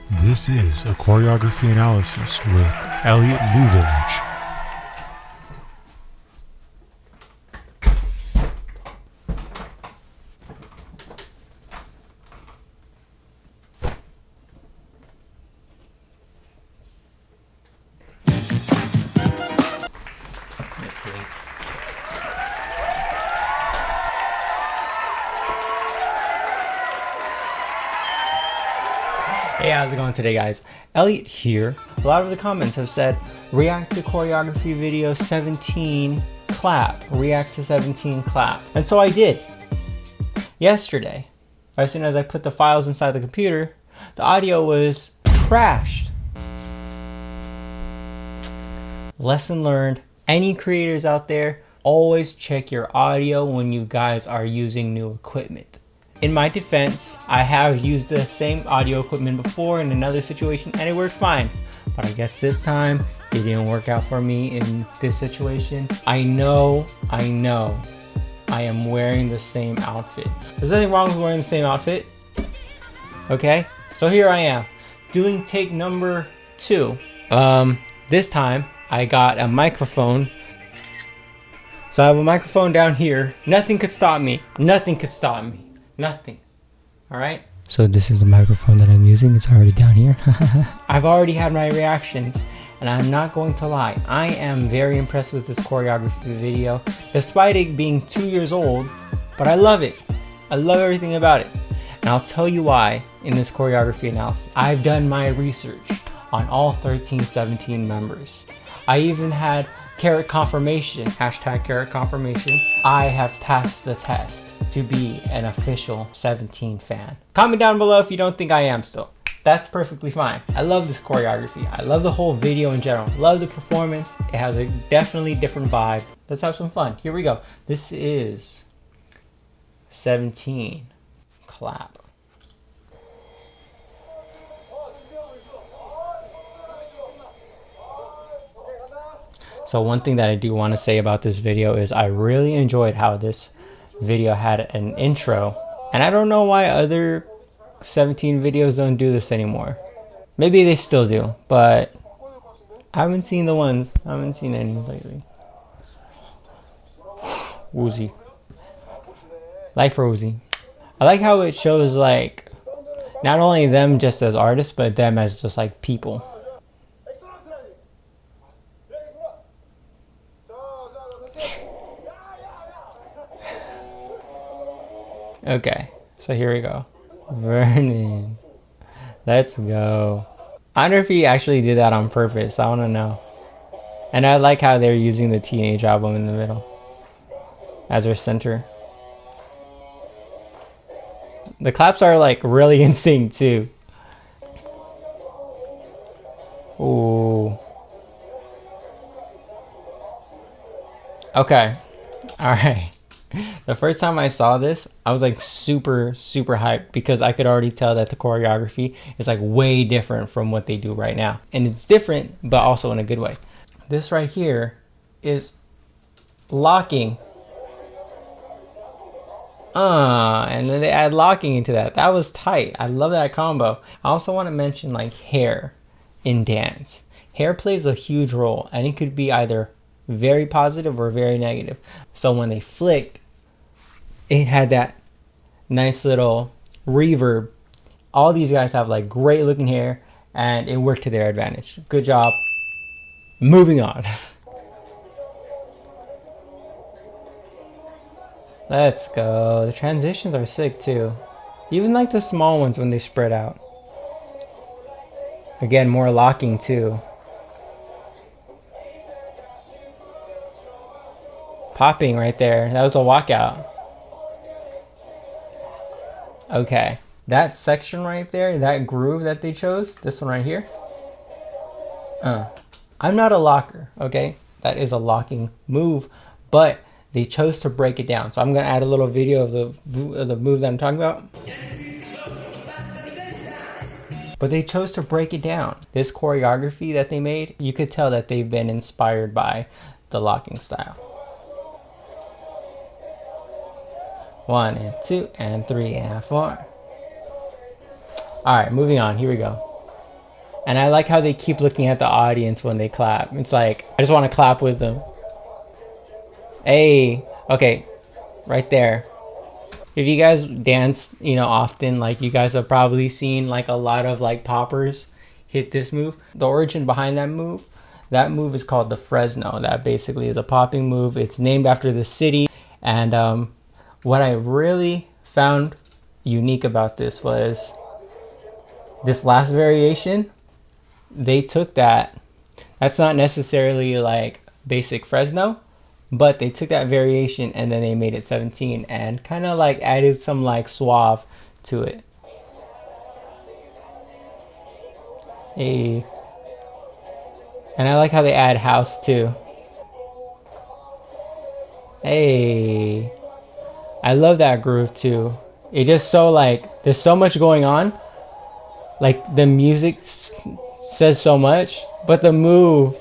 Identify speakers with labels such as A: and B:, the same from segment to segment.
A: This is a choreography analysis with ElliottNewVillage.
B: Just kidding. Hey, how's it going today, guys? Elliot here. A lot of the comments have said, react to choreography video 17, clap. React to 17, clap. And so I did. Yesterday, as soon as I put the files inside the computer, the audio was trashed. Lesson learned. Any creators out there, always check your audio when you guys are using new equipment. In my defense, I have used the same audio equipment before in another situation and it worked fine. But I guess this time it didn't work out for me in this situation. I know I am wearing the same outfit. There's nothing wrong with wearing the same outfit. Okay, so here I am doing take number 2. This time I got a microphone. So I have a microphone down here. Nothing could stop me. Nothing could stop me. Nothing. Alright? So this is the microphone that I'm using. It's already down here. I've already had my reactions, and I'm not going to lie. I am very impressed with this choreography video, despite it being 2 years old, but I love it. I love everything about it. And I'll tell you why in this choreography analysis. I've done my research on all 13, 17 members. I even had carrot confirmation, hashtag carrot confirmation. I have passed the test to be an official 17 fan. Comment down below if you don't think I am still. That's perfectly fine. I love this choreography. I love the whole video in general. Love the performance. It has a definitely different vibe. Let's have some fun. Here we go. This is 17, clap. So one thing that I do want to say about this video is I really enjoyed how this video had an intro. And I don't know why other 17 videos don't do this anymore. Maybe they still do, but I haven't seen any lately. Woozy. Like for Woozy. I like how it shows like not only them just as artists, but them as just like people. Okay, so here we go. Vernon. Let's go. I wonder if he actually did that on purpose. I want to know. And I like how they're using the Teenage album in the middle as their center. The claps are like really in sync too. Ooh. Okay. All right. The first time I saw this, I was like super hyped because I could already tell that the choreography is like way different from what they do right now. And it's different, but also in a good way. This right here is locking. And then they add locking into that. That was tight. I love that combo. I also want to mention like hair in dance. Hair plays a huge role and it could be either very positive or very negative. So when they flicked, it had that nice little reverb. All these guys have like great looking hair and it worked to their advantage. Good job. Moving on. Let's go. The transitions are sick too. Even like the small ones when they spread out. Again, more locking too. Popping right there. That was a walkout. Okay. That section right there, that groove that they chose, this one right here. I'm not a locker, okay? That is a locking move, but they chose to break it down. So I'm going to add a little video of the move that I'm talking about. But they chose to break it down. This choreography that they made, you could tell that they've been inspired by the locking style. 1 and 2 and 3 and 4. All right, moving on. Here we go. And I like how they keep looking at the audience when they clap. It's like, I just want to clap with them. Hey, okay, right there. If you guys dance, often, like you guys have probably seen like a lot of like poppers hit this move. The origin behind that move is called the Fresno. That basically is a popping move. It's named after the city. And what I really found unique about this was this last variation. They took that's not necessarily like basic Fresno, but they took that variation and then they made it 17 and kind of like added some like suave to it. Hey. And I like how they add house too. Hey. I love that groove too. It just so like, there's so much going on. Like the music says so much, but the move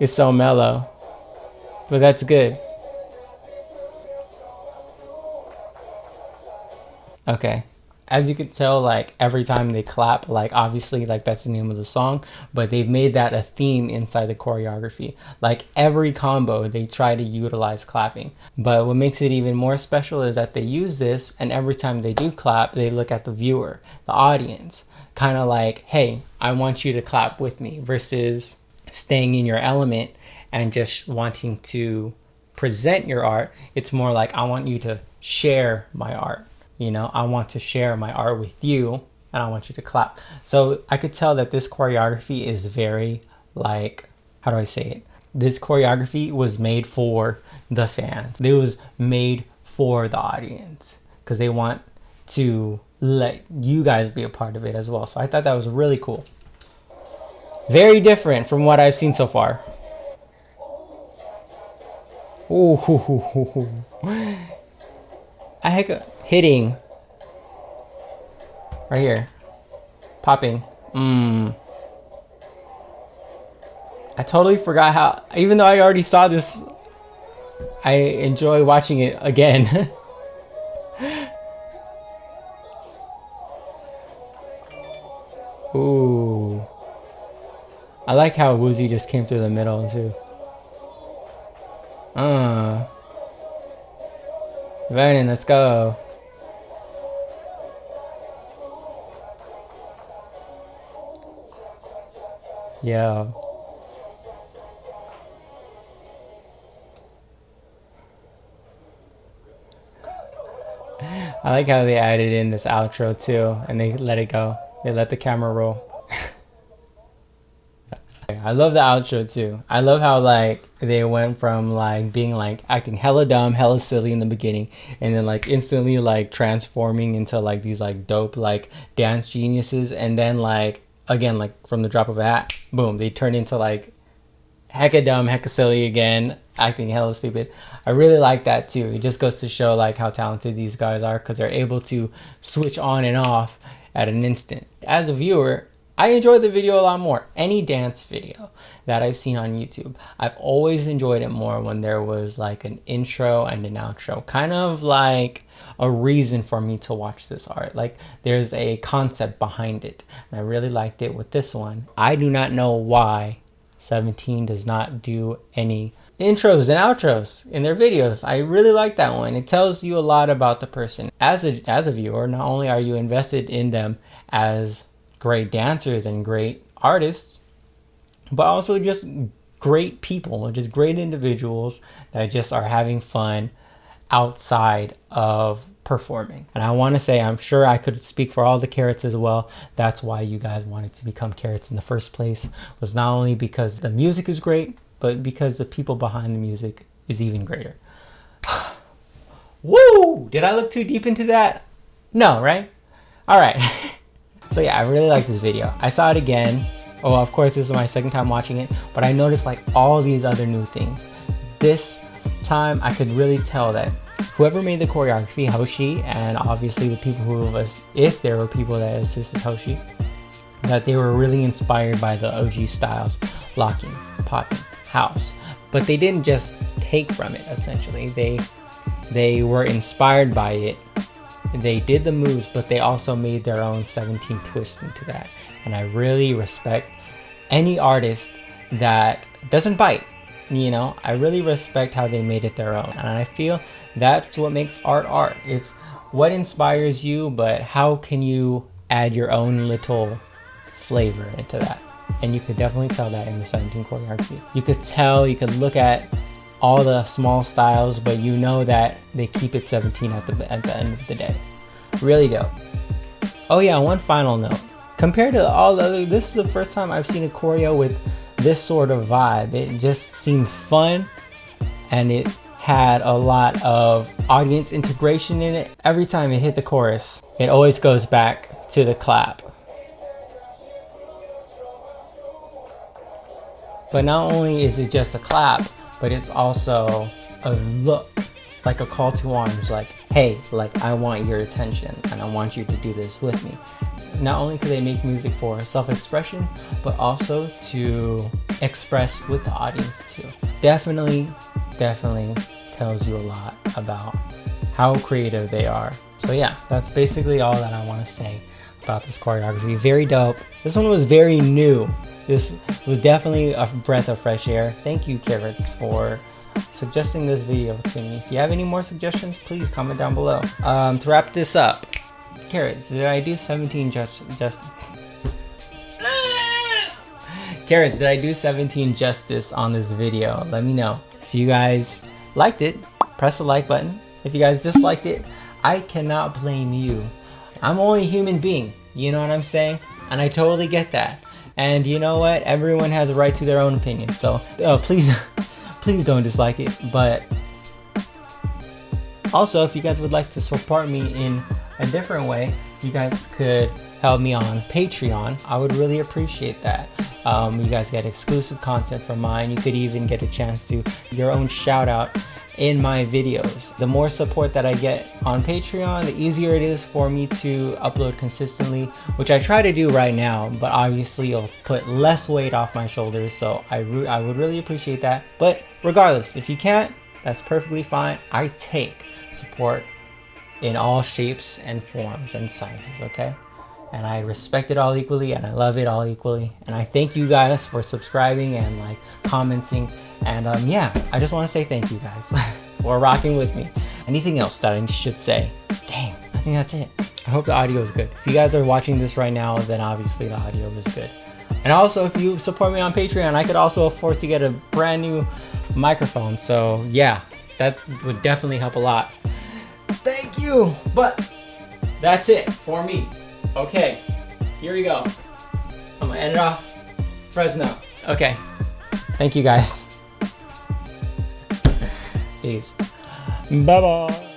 B: is so mellow. But that's good. Okay. As you can tell, like every time they clap, like obviously like that's the name of the song, but they've made that a theme inside the choreography. Like every combo, they try to utilize clapping. But what makes it even more special is that they use this, and every time they do clap, they look at the viewer, the audience, kind of like, hey, I want you to clap with me, versus staying in your element and just wanting to present your art. It's more like, I want you to share my art. I want to share my art with you, and I want you to clap. So I could tell that this choreography is very like, how do I say it? This choreography was made for the fans. It was made for the audience because they want to let you guys be a part of it as well. So I thought that was really cool. Very different from what I've seen so far. Ooh, I heck hitting right here, popping. I totally forgot how, even though I already saw this, I enjoy watching it again. Ooh, I like how Woozy just came through the middle too. Vernon, let's go. Yo. I like how they added in this outro too, and they let it go. They let the camera roll. I love the outro too. I love how like they went from like being like acting hella dumb, hella silly in the beginning, and then like instantly like transforming into like these like dope like dance geniuses, and then like again like from the drop of a hat, boom, they turn into like hecka dumb, hecka silly again, acting hella stupid. I really like that too. It just goes to show like how talented these guys are, because they're able to switch on and off at an instant. As a viewer, I enjoy the video a lot more. Any dance video that I've seen on YouTube, I've always enjoyed it more when there was like an intro and an outro, kind of like a reason for me to watch this art. Like there's a concept behind it, and I really liked it with this one. I do not know why 17 does not do any intros and outros in their videos. I really like that one. It tells you a lot about the person. As a viewer, not only are you invested in them as great dancers and great artists, but also just great people, just great individuals that just are having fun outside of performing. And I want to say, I'm sure I could speak for all the carrots as well. That's why you guys wanted to become carrots in the first place, was not only because the music is great, but because the people behind the music is even greater. Woo! Did I look too deep into that? No, right? All right. So yeah, I really like this video. I saw it again. Oh, of course, this is my second time watching it, but I noticed like all these other new things. This time I could really tell that whoever made the choreography, Hoshi, and obviously the people who was, if there were people that assisted Hoshi, that they were really inspired by the OG styles, locking, popping, house. But they didn't just take from it, essentially. They were inspired by it. They did the moves, but they also made their own 17 twist into that. And I really respect any artist that doesn't bite. I really respect how they made it their own. And I feel that's what makes art. It's what inspires you, but how can you add your own little flavor into that? And you could definitely tell that in the 17 choreography. You could look at all the small styles, but you know that they keep it 17 at the end of the day. Really dope. Oh yeah, one final note. Compared to all the other, this is the first time I've seen a choreo with this sort of vibe. It just seemed fun, and it had a lot of audience integration in it. Every time it hit the chorus, it always goes back to the clap. But not only is it just a clap, but it's also a look, like a call to arms, like, hey, like, I want your attention and I want you to do this with me. Not only could they make music for self-expression, but also to express with the audience too. Definitely tells you a lot about how creative they are. So yeah, that's basically all that I want to say about this choreography. Very dope. This one was very new. This was definitely a breath of fresh air. Thank you, Carrot, for suggesting this video to me. If you have any more suggestions, please comment down below. To wrap this up, Carrots, did I do 17 Carrots, did I do 17 justice on this video? Let me know. If you guys liked it, press the like button. If you guys disliked it, I cannot blame you. I'm only a human being, you know what I'm saying? And I totally get that. And you know what? Everyone has a right to their own opinion. So please don't dislike it. But also, if you guys would like to support me in a different way, you guys could help me on Patreon. I would really appreciate that. You guys get exclusive content from mine. You could even get a chance to your own shout out in my videos. The more support that I get on Patreon, the easier it is for me to upload consistently, which I try to do right now, but obviously it'll put less weight off my shoulders, so I would really appreciate that. But regardless, if you can't, that's perfectly fine. I take support in all shapes and forms and sizes, okay? And I respect it all equally, and I love it all equally. And I thank you guys for subscribing and like commenting. And yeah, I just want to say thank you guys for rocking with me. Anything else that I should say? Dang, I think that's it. I hope the audio is good. If you guys are watching this right now, then obviously the audio is good. And also, if you support me on Patreon, I could also afford to get a brand new microphone. So yeah, that would definitely help a lot. Thank you. But that's it for me. Okay, here we go. I'm gonna end it off. Fresno. Okay. Thank you guys. Peace. Bye-bye.